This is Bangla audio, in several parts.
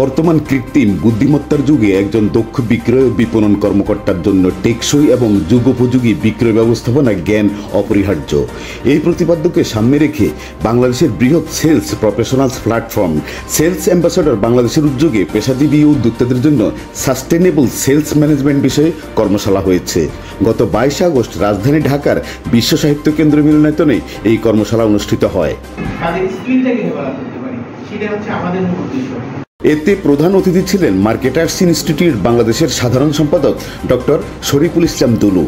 বর্তমান কৃত্রিম বুদ্ধিমত্তার যুগে একজন দক্ষ বিক্রয় ও বিপণন কর্মকর্তার জন্য টেকসই এবং যুগোপযোগী বিক্রয় ব্যবস্থাপনা জ্ঞান অপরিহার্য। এই প্রতিপাদ্যকে সামনে রেখে বাংলাদেশের বৃহৎ sales professionals platform sales ambassador বাংলাদেশের উদ্যোগে পেশাজীবী ও উদ্যোক্তাদের জন্য সাস্টেনেবল সেলস ম্যানেজমেন্ট বিষয়ে কর্মশালা হয়েছে। গত 22 আগস্ট রাজধানী ঢাকার বিশ্ব সাহিত্য কেন্দ্র মিলনায়তনে এই কর্মশালা অনুষ্ঠিত হয়। এতে প্রধান অতিথি ছিলেন মার্কেটার্স ইনস্টিটিউট বাংলাদেশের সাধারণ সম্পাদক doctor Shariful Islam Dulu.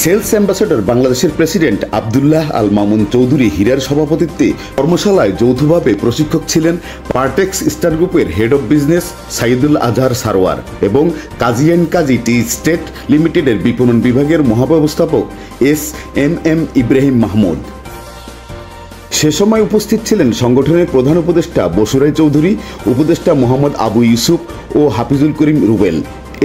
Sales ambassador বাংলাদেশের প্রেসিডেন্ট আব্দুল্লাহ আল মামুন চৌধুরী হীরার সভাপতিত্বে কর্মশালায় যৌথভাবে প্রশিক্ষক ছিলেন পার্টেক্স স্টার গ্রুপের হেড অব বিজনেস সাইদুল আজহার সারোয়ার এবং কাজী অ্যান্ড কাজী টি স্টেট লিমিটেডের বিপণন বিভাগের মহাব্যবস্থাপক এম ইব্রাহিম মাহমুদ। সে সময় উপস্থিত ছিলেন সংগঠনের প্রধান উপদেষ্টা বসুরাই চৌধুরী, উপদেষ্টা মোহাম্মদ আবু ইউসুফ ও হাফিজুল করিম রুবেল।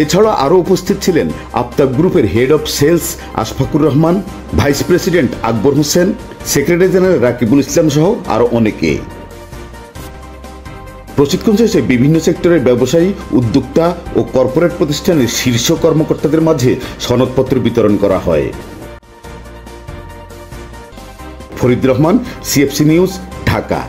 এছাড়া আরও উপস্থিত ছিলেন আফতাব গ্রুপের head of sales Ashfaqur Rahman, vice president Akbar Hossain, secretary general Rakibul Islam সহ আরও অনেকে। প্রশিক্ষণ শেষে বিভিন্ন সেক্টরের ব্যবসায়ী, উদ্যোক্তা ও কর্পোরেট প্রতিষ্ঠানের শীর্ষ কর্মকর্তাদের মাঝে সনদপত্র বিতরণ করা হয়। Farid Rahman, CFC news, Dhaka.